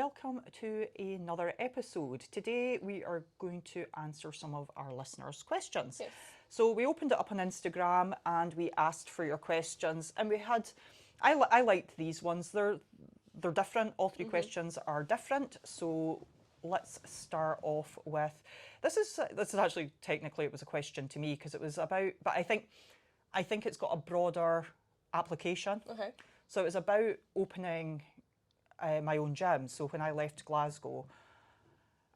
welcome to another episode. Today we are going to answer some of our listeners' questions. Yes. So we opened it up on Instagram and we asked for your questions, and we had, I liked these ones. They're different. All 3 questions are different. So let's start off with this is actually technically it was a question to me because it was about, but I think it's got a broader application. Okay. So it was about opening my own gym. So when I left Glasgow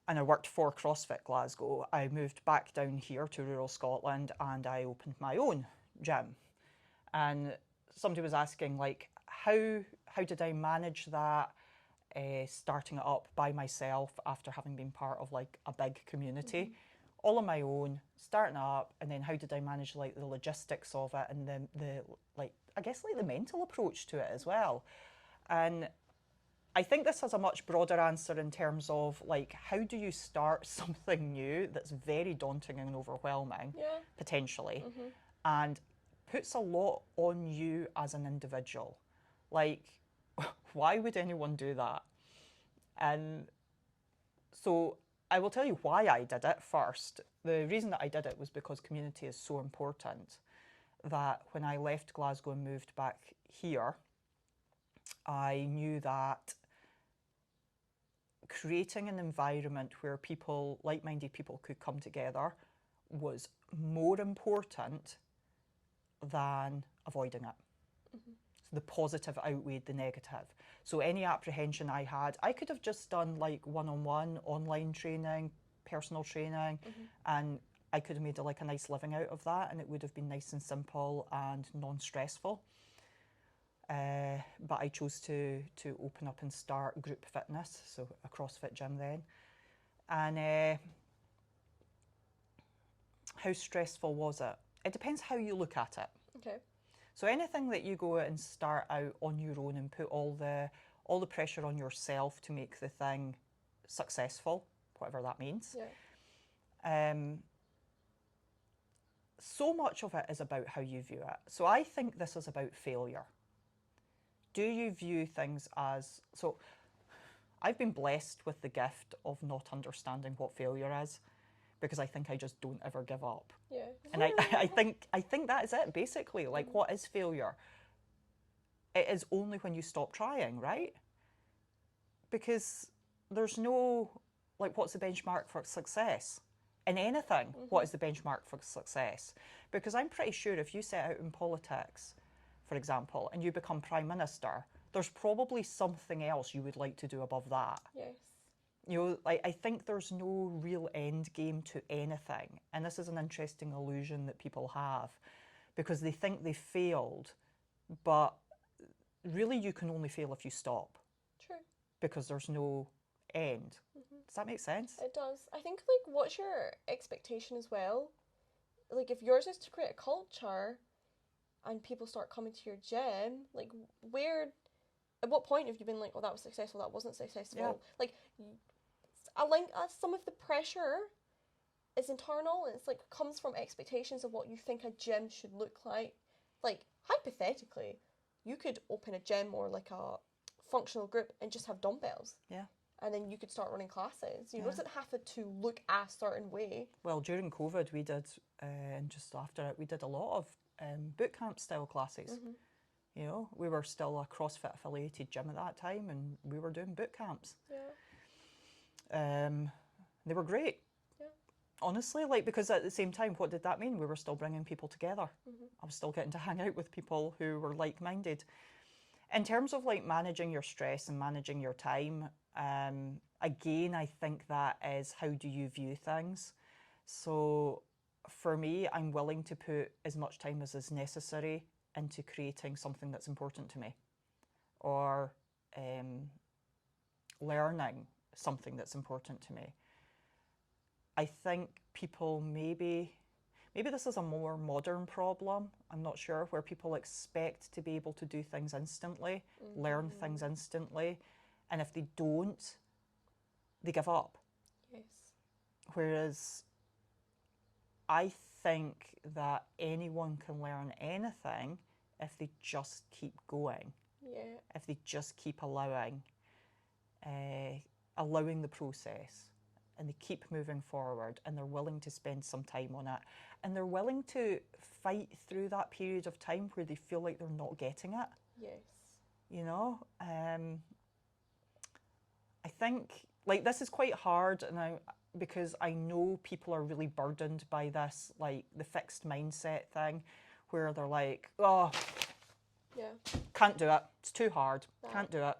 and I worked for CrossFit Glasgow, I moved back down here to rural Scotland and I opened my own gym. And somebody was asking, like, how did I manage that, starting it up by myself after having been part of like a big community, all on my own, starting up, and then how did I manage like the logistics of it and the like, I guess like the mental approach to it as well. And I think this has a much broader answer in terms of like, how do you start something new that's very daunting and overwhelming, potentially, and puts a lot on you as an individual. Like, why would anyone do that? And so I will tell you why I did it first. The reason that I did it was because community is so important that when I left Glasgow and moved back here, I knew that creating an environment where people, like-minded people, could come together was more important than avoiding it. So the positive outweighed the negative. So any apprehension I had, I could have just done like one-on-one online training, personal training, and I could have made like a nice living out of that, and it would have been nice and simple and non-stressful. But I chose to open up and start group fitness, so a CrossFit gym then. And how stressful was it? It depends how you look at it. Okay. So anything that you go and start out on your own and put all the pressure on yourself to make the thing successful, whatever that means. Yeah. So much of it is about how you view it. So I think this is about failure. Do you view things as, so I've been blessed with the gift of not understanding what failure is, because I think I just don't ever give up. Yeah. And I think that is it, basically. Like, what is failure? It is only when you stop trying, right? Because there's no, like, what's the benchmark for success? In anything, what is the benchmark for success? Because I'm pretty sure if you set out in politics, for example, and you become Prime Minister, there's probably something else you would like to do above that. Yes. You know, I think there's no real end game to anything. And this is an interesting illusion that people have, because they think they failed, but really you can only fail if you stop. True. Because there's no end. Does that make sense? It does. I think, like, what's your expectation as well? Like, if yours is to create a culture and people start coming to your gym, like, at what point have you been like, oh, that was successful, that wasn't successful? Yeah. Like, I think some of the pressure is internal, and it's like comes from expectations of what you think a gym should look like. Like, hypothetically, you could open a gym or like a functional group and just have dumbbells. Yeah. And then you could start running classes. You Yeah. know, it doesn't have to look a certain way. Well, during COVID, we did, and just after it, we did a lot of boot camp style classes. You know, we were still a CrossFit affiliated gym at that time, and we were doing boot camps. Yeah. They were great. Yeah. Honestly, like, because at the same time, what did that mean? We were still bringing people together. I was still getting to hang out with people who were like-minded. In terms of like managing your stress and managing your time, again, I think that is, how do you view things? So for me, I'm willing to put as much time as is necessary into creating something that's important to me, or learning something that's important to me. I think people maybe this is a more modern problem, I'm not sure, where people expect to be able to do things instantly, learn things instantly, and if they don't, they give up. Yes. Whereas I think that anyone can learn anything if they just keep going, Yeah. if they just keep allowing. allowing the process, and they keep moving forward, and they're willing to spend some time on it, and they're willing to fight through that period of time where they feel like they're not getting it. Yes. You know, I think like this is quite hard, and because I know people are really burdened by this, like the fixed mindset thing, where they're like, oh, Yeah. can't do it. It's too hard. Right. Can't do it.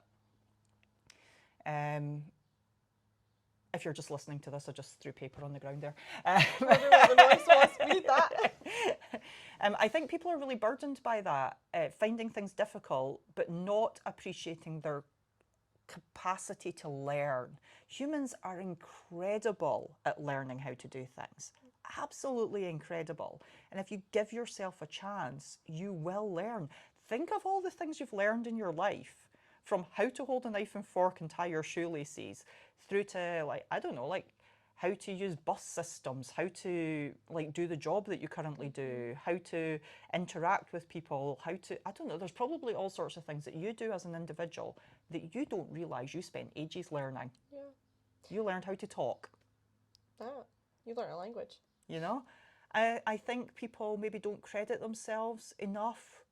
If you're just listening to this, I just threw paper on the ground there. Wonder where the noise was. Read that. I think people are really burdened by that, finding things difficult, but not appreciating their capacity to learn. Humans are incredible at learning how to do things. Absolutely incredible. And if you give yourself a chance, you will learn. Think of all the things you've learned in your life, from how to hold a knife and fork and tie your shoelaces, through to like, I don't know, like how to use bus systems, how to like do the job that you currently do, how to interact with people, how to, I don't know, there's probably all sorts of things that you do as an individual that you don't realise you spent ages learning. Yeah. You learned how to talk. That. You learn a language. You know? I think people maybe don't credit themselves enough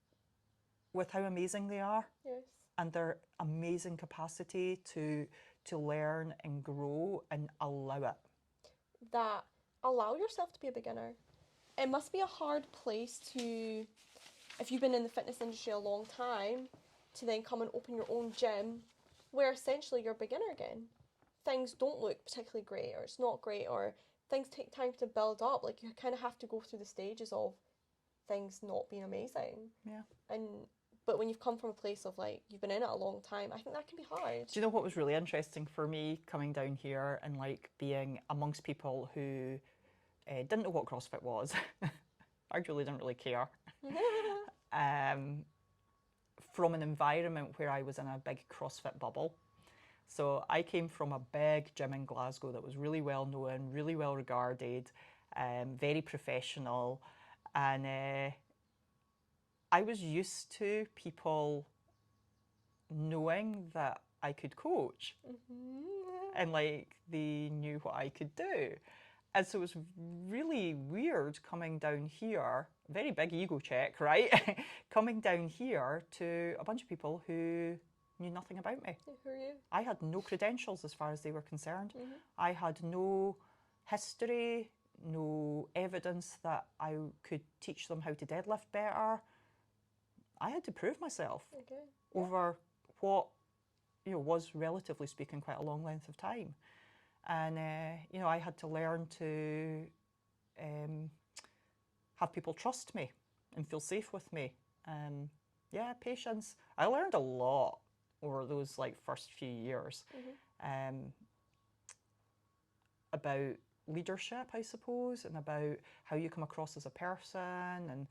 with how amazing they are. Yes. And their amazing capacity to learn and grow and allow it. That allow yourself to be a beginner. It must be a hard place to, if you've been in the fitness industry a long time, to then come and open your own gym where essentially you're a beginner again. Things don't look particularly great, or it's not great, or things take time to build up. Like you kind of have to go through the stages of things not being amazing. Yeah. But when you've come from a place of like, you've been in it a long time, I think that can be hard. Do you know what was really interesting for me coming down here and like being amongst people who didn't know what CrossFit was? Arguably didn't really care. From an environment where I was in a big CrossFit bubble. So I came from a big gym in Glasgow that was really well known, really well regarded, very professional, and I was used to people knowing that I could coach and like they knew what I could do. And so it was really weird coming down here, very big ego check, right? Coming down here to a bunch of people who knew nothing about me. Who are you? I had no credentials as far as they were concerned. Mm-hmm. I had no history, no evidence that I could teach them how to deadlift better. I had to prove myself over what was, relatively speaking, quite a long length of time. And, I had to learn to have people trust me and feel safe with me. Patience. I learned a lot over those first few years about leadership, I suppose, and about how you come across as a person and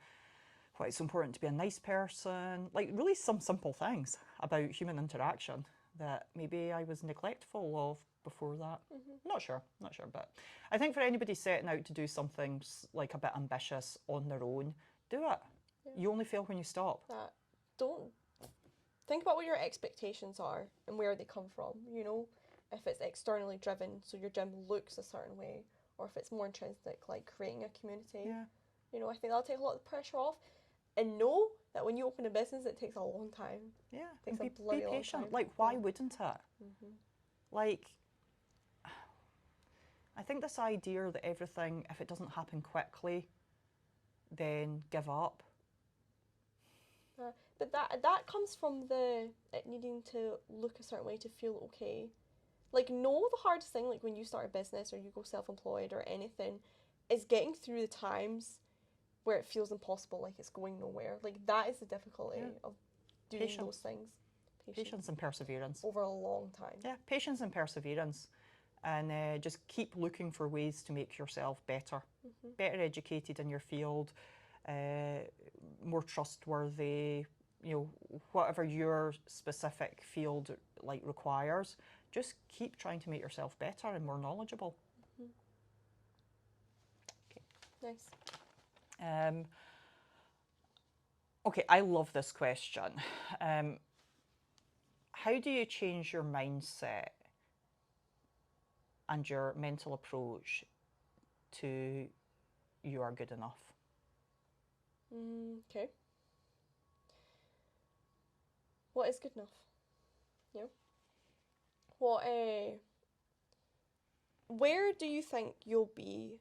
why it's important to be a nice person. Like really some simple things about human interaction that maybe I was neglectful of before that. Not sure, but I think for anybody setting out to do something like a bit ambitious on their own, do it. Yeah. You only fail when you stop. Don't think about what your expectations are and where they come from, if it's externally driven, so your gym looks a certain way, or if it's more intrinsic, like creating a community. Yeah. I think that'll take a lot of the pressure off. And know that when you open a business, it takes a long time. Yeah, it takes and be patient. Like, why wouldn't it? Like, I think this idea that everything, if it doesn't happen quickly, then give up. But that comes from it needing to look a certain way to feel okay. Like, the hardest thing, like when you start a business or you go self-employed or anything, is getting through the times where it feels impossible, like it's going nowhere. Like that is the difficulty of doing those things. Patience and perseverance. Over a long time. Yeah, patience and perseverance. And just keep looking for ways to make yourself better. Better educated in your field, more trustworthy, whatever your specific field requires. Just keep trying to make yourself better and more knowledgeable. Okay. Nice. Okay, I love this question. How how do you change your mindset and your mental approach to you are good enough? Okay. What is good enough? You know? What, where do you think you'll be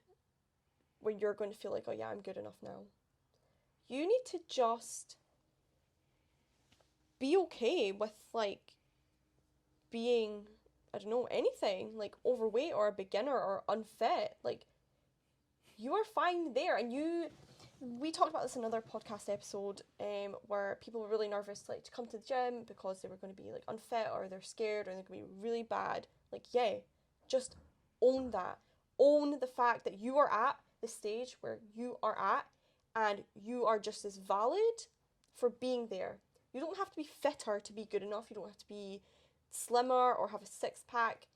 when you're going to feel like, oh yeah, I'm good enough now? You need to just be okay with, like, being, I don't know, anything, like overweight or a beginner or unfit. Like, you are fine there. And we talked about this in another podcast episode, where people were really nervous, like, to come to the gym because they were going to be like unfit, or they're scared, or they're going to be really bad. Like, yeah, just own that. Own the fact that you are at the stage where you are at, and you are just as valid for being there. You don't have to be fitter to be good enough. You don't have to be slimmer or have a six pack.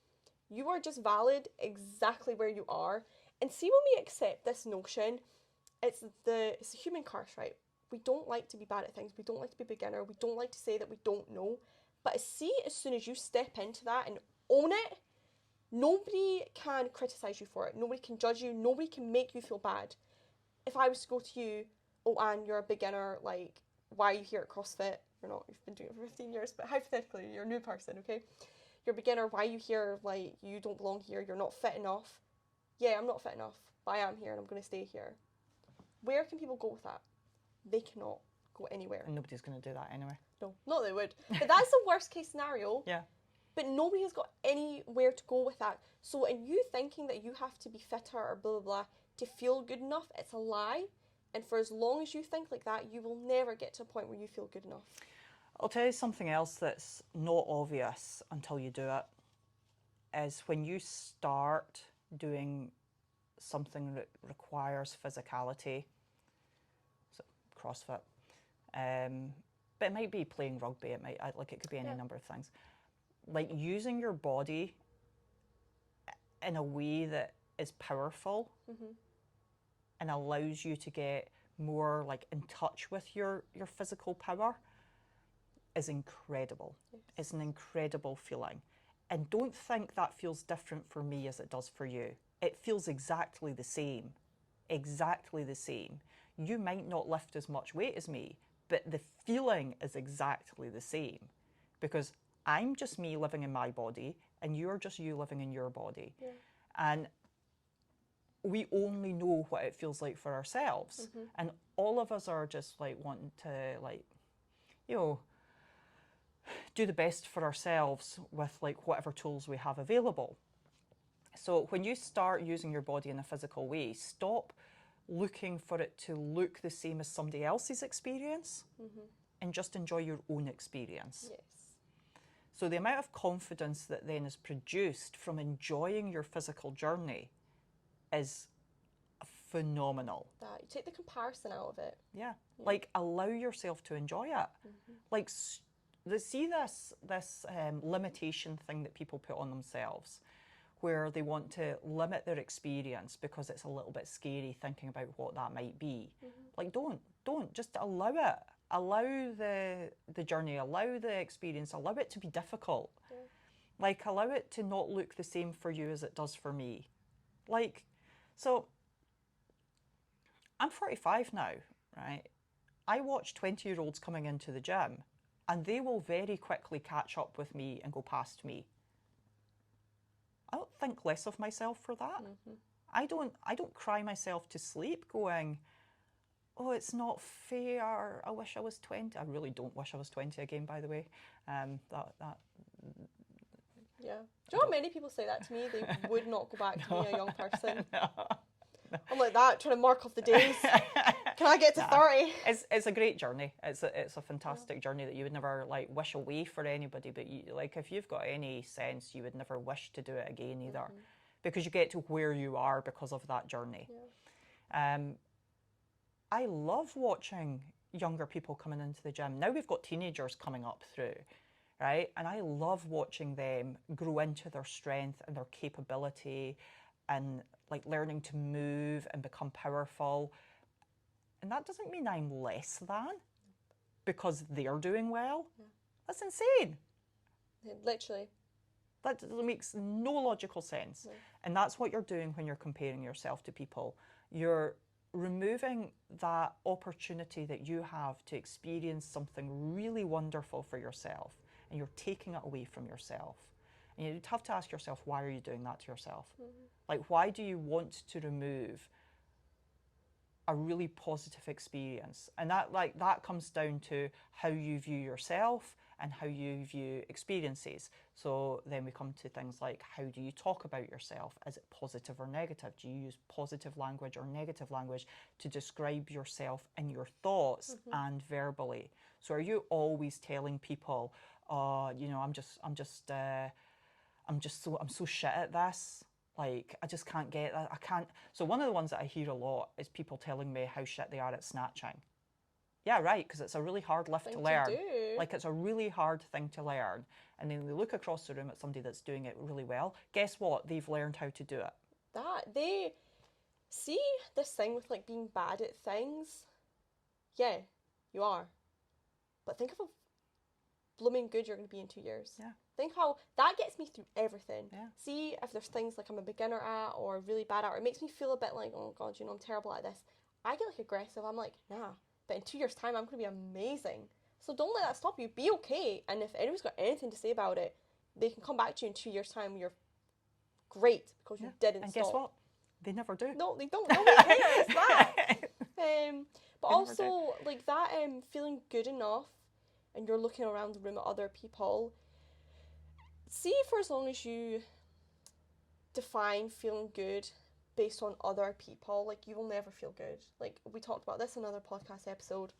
You are just valid exactly where you are. And see, when we accept this notion, it's the human curse, right? We don't like to be bad at things. We don't like to be a beginner. We don't like to say that we don't know. But see, as soon as you step into that and own it, nobody can criticize you for it. Nobody can judge you. Nobody can make you feel bad. If I was to go to you, oh, Anne, you're a beginner, like, why are you here at CrossFit? You're not, you've been doing it for 15 years, but hypothetically, you're a new person, okay? You're a beginner, why are you here? Like, you don't belong here, you're not fit enough. Yeah, I'm not fit enough, but I am here and I'm going to stay here. Where can people go with that? They cannot go anywhere. And nobody's going to do that anyway. No, not they would. But that's the worst case scenario. Yeah. But nobody has got anywhere to go with that. So in you thinking that you have to be fitter or blah, blah, blah to feel good enough, it's a lie. And for as long as you think like that, you will never get to a point where you feel good enough. I'll tell you something else that's not obvious until you do it, is when you start doing something that requires physicality, so CrossFit, but it might be playing rugby, it could be any number of things. Like using your body in a way that is powerful and allows you to get more like in touch with your physical power is incredible. Yes. It's an incredible feeling. And don't think that feels different for me as it does for you. It feels exactly the same. Exactly the same. You might not lift as much weight as me, but the feeling is exactly the same, because I'm just me living in my body and you're just you living in your body. Yeah. And we only know what it feels like for ourselves. And all of us are just like wanting to, like, you know, do the best for ourselves with like whatever tools we have available. So when you start using your body in a physical way, stop looking for it to look the same as somebody else's experience and just enjoy your own experience. Yes. So the amount of confidence that then is produced from enjoying your physical journey is phenomenal. That you take the comparison out of it. Yeah. Like allow yourself to enjoy it. Like see this limitation thing that people put on themselves, where they want to limit their experience because it's a little bit scary thinking about what that might be. Like don't just allow it. Allow the journey, allow the experience, allow it to be difficult. Like allow it to not look the same for you as it does for me. Like, so I'm 45 now, right? I watch 20-year-olds coming into the gym and they will very quickly catch up with me and go past me. I don't think less of myself for that. I don't cry myself to sleep going, oh, it's not fair, I wish I was 20. I really don't wish I was 20 again, by the way. Yeah. Do you know how many people say that to me? They would not go back to being a young person. No. I'm like that, trying to mark off the days. Can I get to 30? It's a great journey. It's a fantastic journey that you would never like wish away for anybody. But you, like, if you've got any sense, you would never wish to do it again either, because you get to where you are because of that journey. I love watching younger people coming into the gym. Now we've got teenagers coming up through, right? And I love watching them grow into their strength and their capability and like learning to move and become powerful. And that doesn't mean I'm less than because they're doing well. That's insane. Literally. That makes no logical sense. No. And that's what you're doing when you're comparing yourself to people. You're removing that opportunity that you have to experience something really wonderful for yourself, and you're taking it away from yourself. And you'd have to ask yourself, why are you doing that to yourself? Like, why do you want to remove a really positive experience? And that comes down to how you view yourself and how you view experiences. So then we come to things like, how do you talk about yourself? Is it positive or negative? Do you use positive language or negative language to describe yourself in your thoughts and verbally? So are you always telling people, you know, I'm so shit at this. Like, I just can't get that. I can't. So one of the ones that I hear a lot is people telling me how shit they are at snatching. Yeah, right, because it's a really hard lift to learn. do. Like, it's a really hard thing to learn. And then they look across the room at somebody that's doing it really well. Guess what? They've learned how to do it. They see this thing with like being bad at things. Yeah, you are. But think of how blooming good you're going to be in 2 years. Yeah. Think how that gets me through everything. Yeah. See if there's things like I'm a beginner at or really bad at, or it makes me feel a bit like, oh God, you know, I'm terrible at this. I get like aggressive. I'm like, nah. But in 2 years' time, I'm going to be amazing. So don't let that stop you. Be okay. And if anyone's got anything to say about it, they can come back to you in 2 years' time. You're great because you didn't And stop. guess what? They never do. No, they don't. Nobody cares. It's that. But They never also, like that feeling good enough, and you're looking around the room at other people. See, for as long as you define feeling good based on other people, like you will never feel good. Like we talked about this in another podcast episode.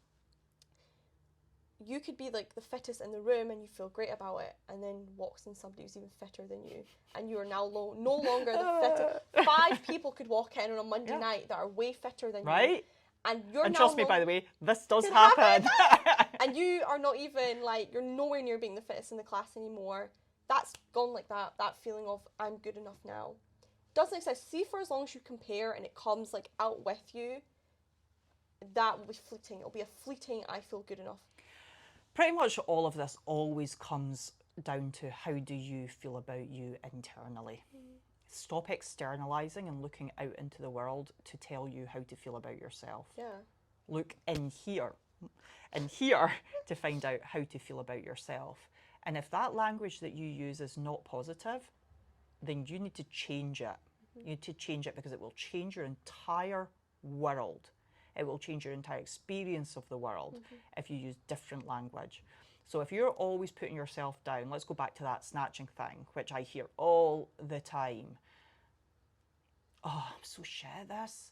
You could be like the fittest in the room and you feel great about it, and then walks in somebody who's even fitter than you, and you are now no longer the fittest. 5 people could walk in on a Monday night that are way fitter than you. Right? And you're And now trust me, by the way, this does Could happen. and you are not even like, you're nowhere near being the fittest in the class anymore. That's gone like that. That feeling of I'm good enough now doesn't exist. See, for as long as you compare and it comes like out with you, that will be fleeting. It'll be a fleeting I feel good enough. Pretty much all of this always comes down to how do you feel about you internally. Stop externalizing and looking out into the world to tell you how to feel about yourself. Yeah. Look in here to find out how to feel about yourself. And if that language that you use is not positive, then you need to change it. You need to change it because it will change your entire world. It will change your entire experience of the world if you use different language. So if you're always putting yourself down, let's go back to that snatching thing, which I hear all the time. Oh, I'm so shit at this.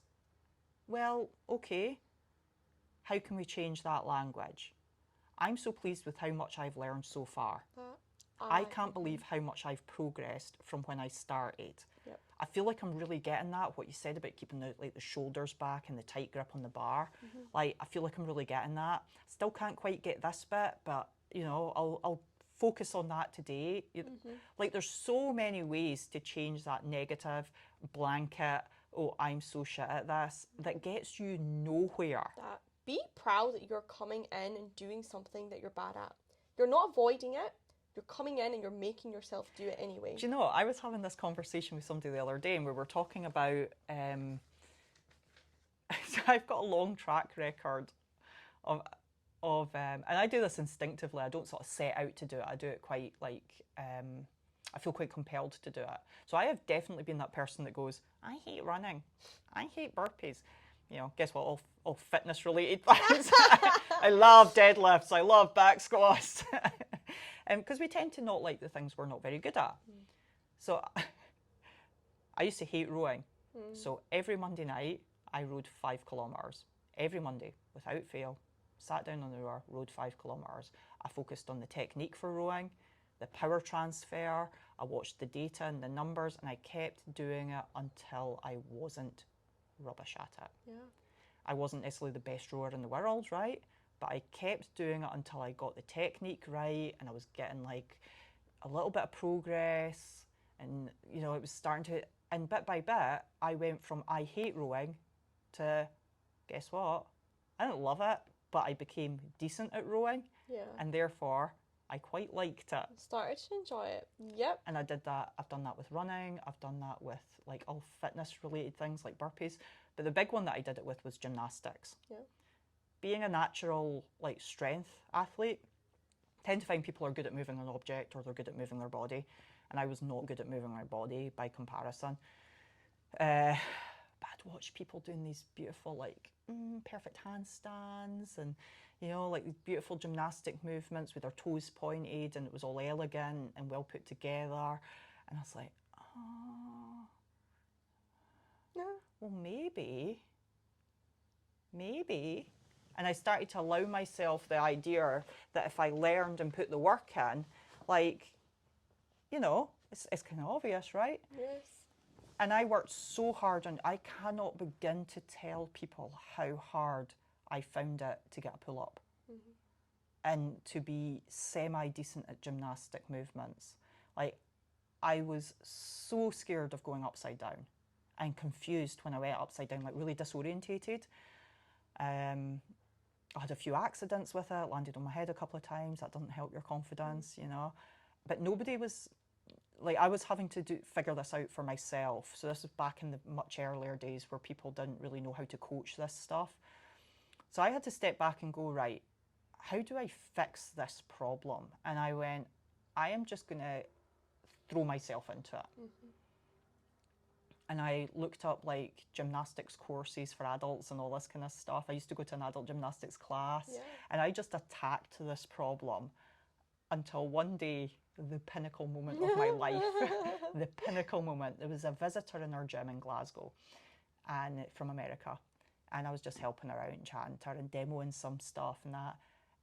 Well, okay. How can we change that language? I'm so pleased with how much I've learned so far. I can't believe how much I've progressed from when I started. Yep. I feel like I'm really getting that, what you said about keeping the shoulders back and the tight grip on the bar. Like, I feel like I'm really getting that. Still can't quite get this bit, but, you know, I'll focus on that today. Like, there's so many ways to change that negative blanket, oh, I'm so shit at this, that gets you nowhere. Be proud that you're coming in and doing something that you're bad at. You're not avoiding it. You're coming in and you're making yourself do it anyway. Do you know, I was having this conversation with somebody the other day and we were talking about, I've got a long track record of and I do this instinctively. I don't sort of set out to do it. I do it quite like, I feel quite compelled to do it. So I have definitely been that person that goes, I hate running. I hate burpees. You know, guess what? All fitness related things. I love deadlifts. I love back squats. Because we tend to not like the things we're not very good at. So I used to hate rowing. So every Monday night, I rowed 5 kilometres. Every Monday, without fail. Sat down on the rower, rowed 5 kilometres. I focused on the technique for rowing, the power transfer. I watched the data and the numbers, and I kept doing it until I wasn't rubbish at it. Yeah. I wasn't necessarily the best rower in the world, right? But I kept doing it until I got the technique right, and I was getting like a little bit of progress, and you know, it was starting to, and bit by bit, I went from I hate rowing to, guess what? I don't love it, but I became decent at rowing, Yeah. and therefore I quite liked it. Started to enjoy it. Yep. And I did that. I've done that with running. I've done that with like all fitness related things like burpees. But the big one that I did it with was gymnastics. Yeah. Being a natural like strength athlete, tend to find people are good at moving an object or they're good at moving their body. And I was not good at moving my body by comparison. But I'd watch people doing these beautiful like perfect handstands and like these beautiful gymnastic movements with their toes pointed, and it was all elegant and well put together. And I was like, oh, Yeah. well, maybe. And I started to allow myself the idea that if I learned and put the work in, like, it's kind of obvious, right? Yes. And I worked so hard, and I cannot begin to tell people how hard I found it to get a pull up and to be semi-decent at gymnastic movements. Like, I was so scared of going upside down and confused when I went upside down, like really disorientated. I had a few accidents with it, landed on my head a couple of times. That doesn't help your confidence, But nobody was, like, I was having to figure this out for myself. So this was back in the much earlier days where people didn't really know how to coach this stuff. So I had to step back and go, right, how do I fix this problem? And I went, I am just going to throw myself into it. And I looked up like gymnastics courses for adults and all this kind of stuff. I used to go to an adult gymnastics class, and I just attacked this problem until one day, the pinnacle moment of my life, the pinnacle moment. There was a visitor in our gym in Glasgow and from America. And I was just helping her out and chatting to her and demoing some stuff and that.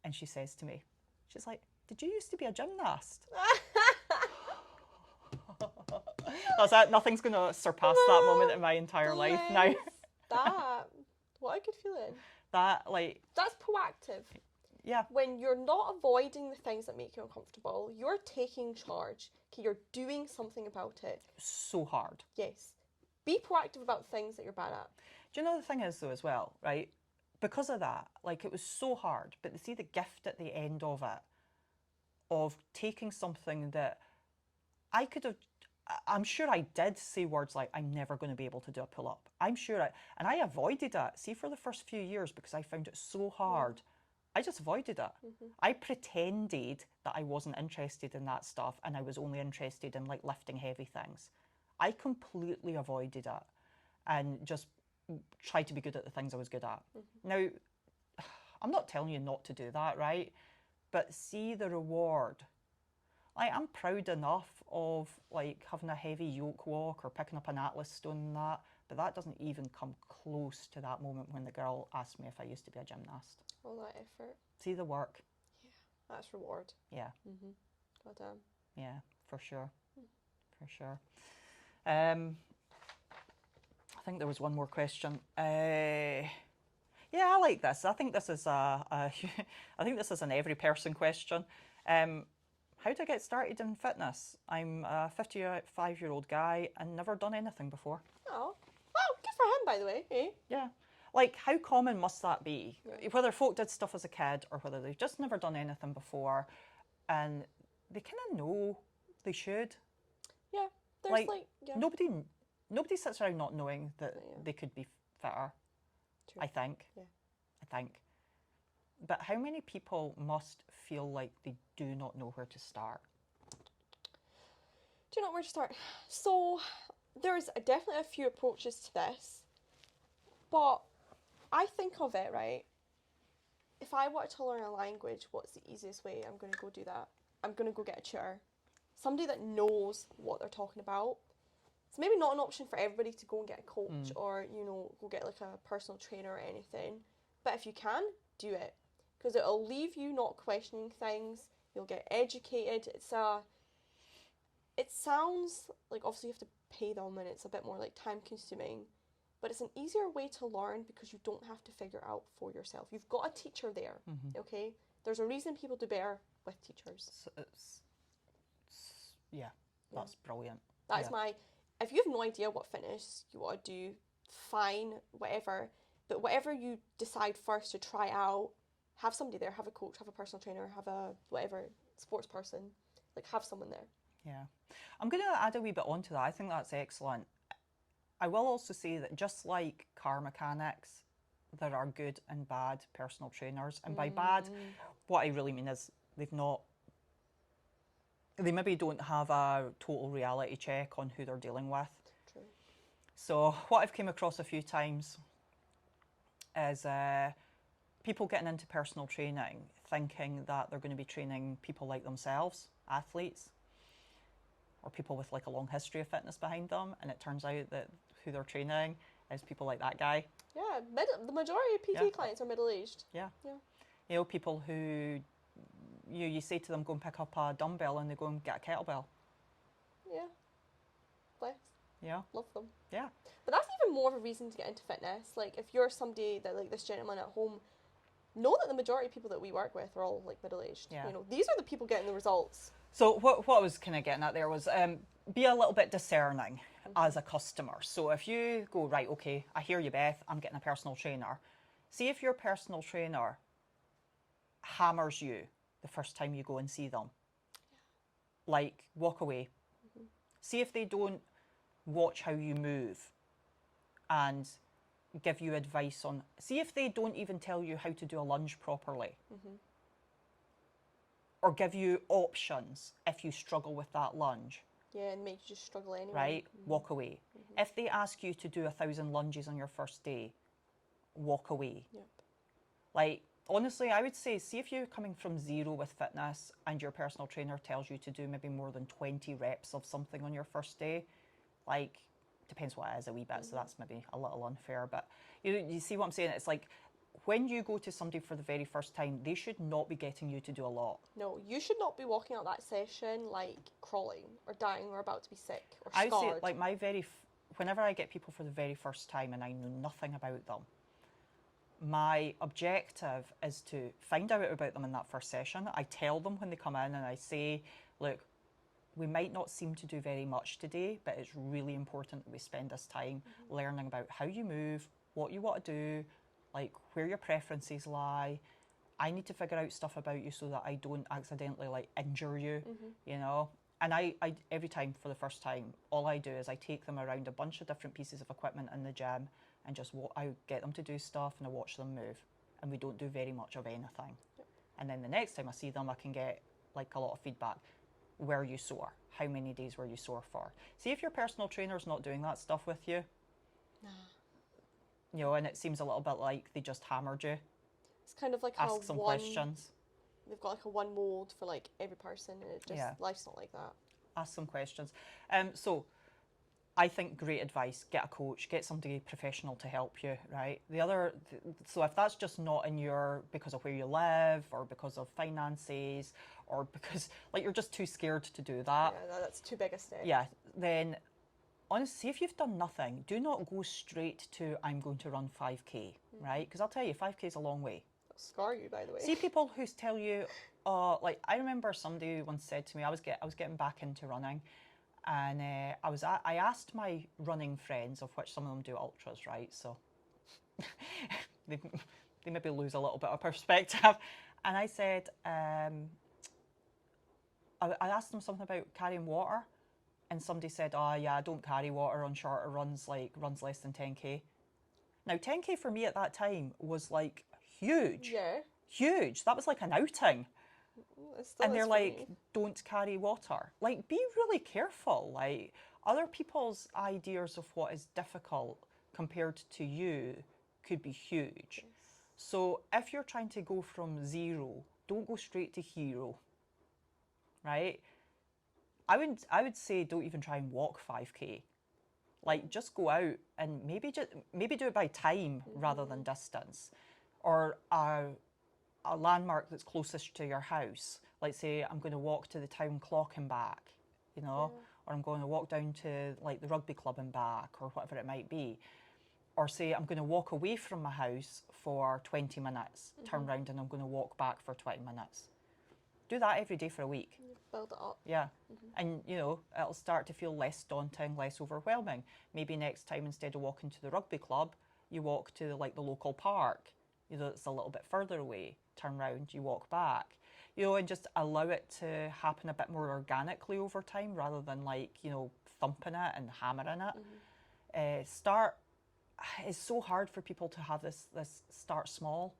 And she says to me, she's like, did you used to be a gymnast? I was like, nothing's going to surpass that moment in my entire life now. That. What a good feeling. That, like... That's proactive. Yeah. When you're not avoiding the things that make you uncomfortable, you're taking charge. Okay, you're doing something about it. So hard. Yes. Be proactive about things that you're bad at. Do you know the thing is, though, as well, right? Because of that, like, it was so hard, but see the gift at the end of it, of taking something that I could have... I'm sure I did say words like, I'm never going to be able to do a pull-up. I'm sure and I avoided it. See, for the first few years, because I found it so hard, I just avoided it. I pretended that I wasn't interested in that stuff and I was only interested in like lifting heavy things. I completely avoided it and just tried to be good at the things I was good at. Now, I'm not telling you not to do that, right? But see the reward. Like, I'm proud enough of like having a heavy yoke walk or picking up an Atlas stone and that, but that doesn't even come close to that moment when the girl asked me if I used to be a gymnast. All that effort. See the work. Yeah, that's reward. Yeah. Goddamn. Yeah, for sure. For sure. I think there was one more question. Yeah, I like this. I think this is I think this is an every person question. How did I get started in fitness? I'm a 55-year-old guy and never done anything before. Oh, well, good for him, by the way. Eh? Yeah. Like, how common must that be? Yeah. Whether folk did stuff as a kid or whether they've just never done anything before, and they kind of know they should. Yeah, there's yeah. Nobody sits around not knowing that they could be fitter. True. I think. Yeah. I think. But how many people must feel like they do not know where to start? Do you know where to start? So there's definitely a few approaches to this, but I think of it, right? If I wanted to learn a language, what's the easiest way? I'm going to go do that. I'm going to go get a tutor. Somebody that knows what they're talking about. It's maybe not an option for everybody to go and get a coach or, go get like a personal trainer or anything. But if you can, do it. Because it'll leave you not questioning things. You'll get educated. It sounds like obviously you have to pay them and it's a bit more like time consuming. But it's an easier way to learn because you don't have to figure out for yourself. You've got a teacher there, okay? There's a reason people do better with teachers. That's brilliant. That's if you have no idea what fitness you want to do, fine, whatever. But whatever you decide first to try out, have somebody there, have a coach, have a personal trainer, have a whatever sports person, like have someone there. Yeah. I'm going to add a wee bit onto that. I think that's excellent. I will also say that just like car mechanics, there are good and bad personal trainers. And by bad, what I really mean is they maybe don't have a total reality check on who they're dealing with. True. So what I've came across a few times is people getting into personal training thinking that they're going to be training people like themselves, athletes, or people with like a long history of fitness behind them, and it turns out that who they're training is people like that guy. Yeah, the majority of PT clients are middle-aged. Yeah. Yeah. You know, people who you say to them, go and pick up a dumbbell, and they go and get a kettlebell. Yeah. Bless. Yeah. Love them. Yeah. But that's even more of a reason to get into fitness. Like, if you're somebody that, like this gentleman at home, know that the majority of people that we work with are all, like, middle-aged. Yeah. You know, these are the people getting the results. So what I was kind of getting at there was be a little bit discerning as a customer. So if you go, right, okay, I hear you, Beth, I'm getting a personal trainer. See if your personal trainer hammers you the first time you go and see them. Like, walk away. See if they don't watch how you move and give you advice on. See if they don't even tell you how to do a lunge properly. Or give you options if you struggle with that lunge. Yeah, and make you just struggle anyway. Right? Walk away. If they ask you to do 1,000 lunges on your first day, walk away. Yep. Like, honestly, I would say, see if you're coming from zero with fitness and your personal trainer tells you to do maybe more than 20 reps of something on your first day. Like, depends what it is a wee bit, so that's maybe a little unfair. But you see what I'm saying? It's like, when you go to somebody for the very first time, they should not be getting you to do a lot. No, you should not be walking out that session like crawling or dying or about to be sick or I scarred. would say, like, whenever I get people for the very first time and I know nothing about them, my objective is to find out about them in that first session. I tell them when they come in and I say, look, we might not seem to do very much today, but it's really important that we spend this time learning about how you move, what you want to do, like where your preferences lie. I need to figure out stuff about you so that I don't accidentally like injure you, you know. And I every time for the first time, all I do is I take them around a bunch of different pieces of equipment in the gym and just I get them to do stuff and I watch them move. And we don't do very much of anything. Yep. And then the next time I see them, I can get like a lot of feedback. Were you sore? How many days were you sore for? See if your personal trainer's not doing that stuff with you. Nah. You know, and it seems a little bit like they just hammered you. It's kind of like Ask some questions. They've got like a one mold for like every person, and it just life's not like that. Ask some questions. So I think great advice, get a coach, get somebody professional to help you, right? So if that's just not in because of where you live or because of finances or because like you're just too scared to do that. Yeah, that's too big a step. Yeah, then honestly, if you've done nothing, do not go straight to I'm going to run 5K, right? Because I'll tell you, 5K is a long way. That'll scar you, by the way. See people who tell you, like I remember somebody once said to me, I was getting back into running, and I asked my running friends, of which some of them do ultras, right? So they maybe lose a little bit of perspective, and I said, I asked them something about carrying water, and somebody said, oh yeah, I don't carry water on shorter runs, like runs less than 10K. Now 10K for me at that time was like huge. Yeah. Huge. That was like an outing. And they're like, don't carry water. Like, be really careful. Like, other people's ideas of what is difficult compared to you could be huge. Yes. So if you're trying to go from zero, don't go straight to hero, right? I would say don't even try and walk 5K. Like, just go out and maybe do it by time rather than distance, or a landmark that's closest to your house. Like, say I'm going to walk to the town clock and back, you know, or I'm going to walk down to like the rugby club and back, or whatever it might be. Or say I'm going to walk away from my house for 20 minutes, turn around and I'm going to walk back for 20 minutes. Do that every day for a week. Build it up. Yeah. And, you know, it'll start to feel less daunting, less overwhelming. Maybe next time, instead of walking to the rugby club, you walk to like the local park. You know, it's a little bit further away. turn round, you walk back. You know, and just allow it to happen a bit more organically over time rather than like, you know, thumping it and hammering it. Start, it's so hard for people to have this start small.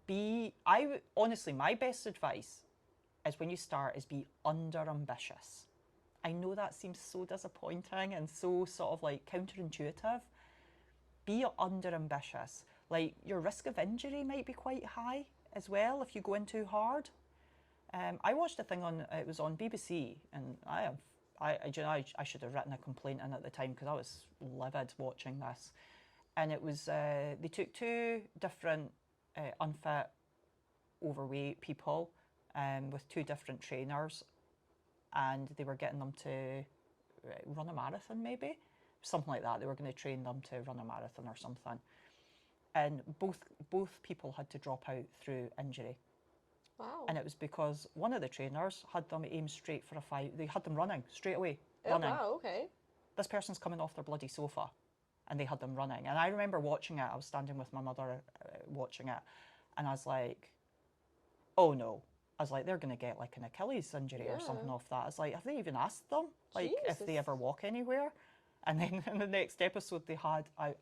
Yes. Honestly, my best advice is when you start is be under ambitious. I know that seems so disappointing and so sort of like counterintuitive. Be under ambitious. Like your risk of injury might be quite high as well if you go in too hard. I watched a thing it was on BBC, and I should have written a complaint in at the time because I was livid watching this. And it was, they took two different unfit, overweight people with two different trainers, and they were getting them to run a marathon, maybe something like that. They were going to train them to run a marathon or something. And both people had to drop out through injury. Wow. And it was because one of the trainers had them aim straight for they had them running straight away. Oh, wow, okay. This person's coming off their bloody sofa, and they had them running. And I remember watching it. I was standing with my mother watching it, and I was like, oh no. I was like, they're going to get like an Achilles injury or something off that. I was like, have they even asked them like if they ever walk anywhere? And then in the next episode they had, I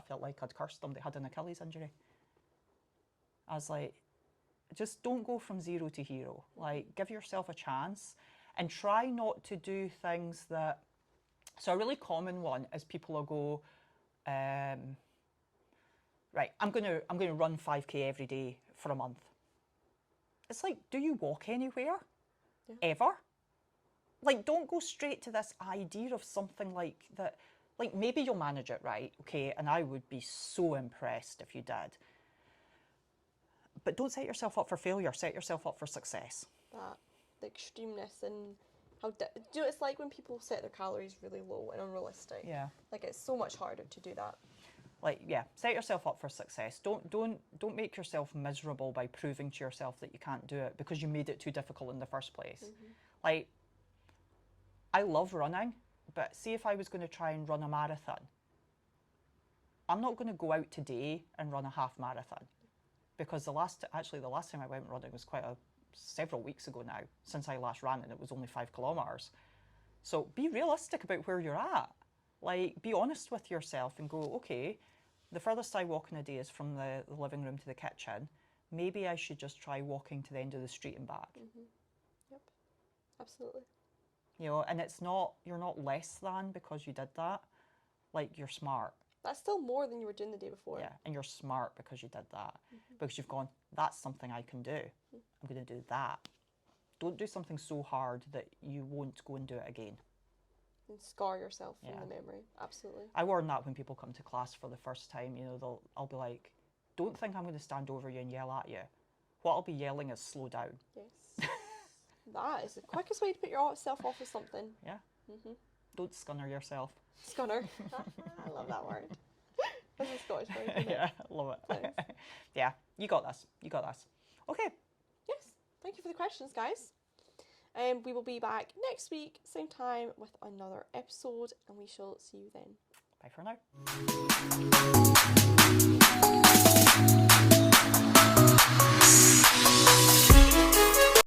felt like I'd cursed them. They had an Achilles injury. I was like, just don't go from zero to hero. Like, give yourself a chance and try not to do things that... So a really common one is people will go, right, I'm going to run 5K every day for a month. It's like, do you walk anywhere? Ever? Like, don't go straight to this idea of something like that. Like, maybe you'll manage it, right? Okay, and I would be so impressed if you did. But don't set yourself up for failure. Set yourself up for success. The extremeness and how... do you know, it's like when people set their calories really low and unrealistic. Yeah. Like, it's so much harder to do that. Like, yeah, set yourself up for success. Don't make yourself miserable by proving to yourself that you can't do it because you made it too difficult in the first place. Like, I love running, but see if I was going to try and run a marathon, I'm not going to go out today and run a half marathon because the last time I went running was several weeks ago now since I last ran, and it was only 5 kilometers. So be realistic about where you're at. Like, be honest with yourself and go, okay, the furthest I walk in a day is from the living room to the kitchen. Maybe I should just try walking to the end of the street and back. Yep, absolutely. You know, and you're not less than because you did that. Like, you're smart. That's still more than you were doing the day before. Yeah, and you're smart because you did that. Because you've gone, that's something I can do. I'm going to do that. Don't do something so hard that you won't go and do it again. And scar yourself from the memory. Absolutely. I warn that when people come to class for the first time, you know, I'll be like, don't think I'm going to stand over you and yell at you. What I'll be yelling is slow down. Yes. That is the quickest way to put yourself off of something. Yeah. Don't scunner yourself. Scunner. I love that word. That's a Scottish word, isn't it? Yeah, love it. Nice. Yeah, you got this. You got this. Okay. Yes. Thank you for the questions, guys. We will be back next week, same time, with another episode, and we shall see you then. Bye for now.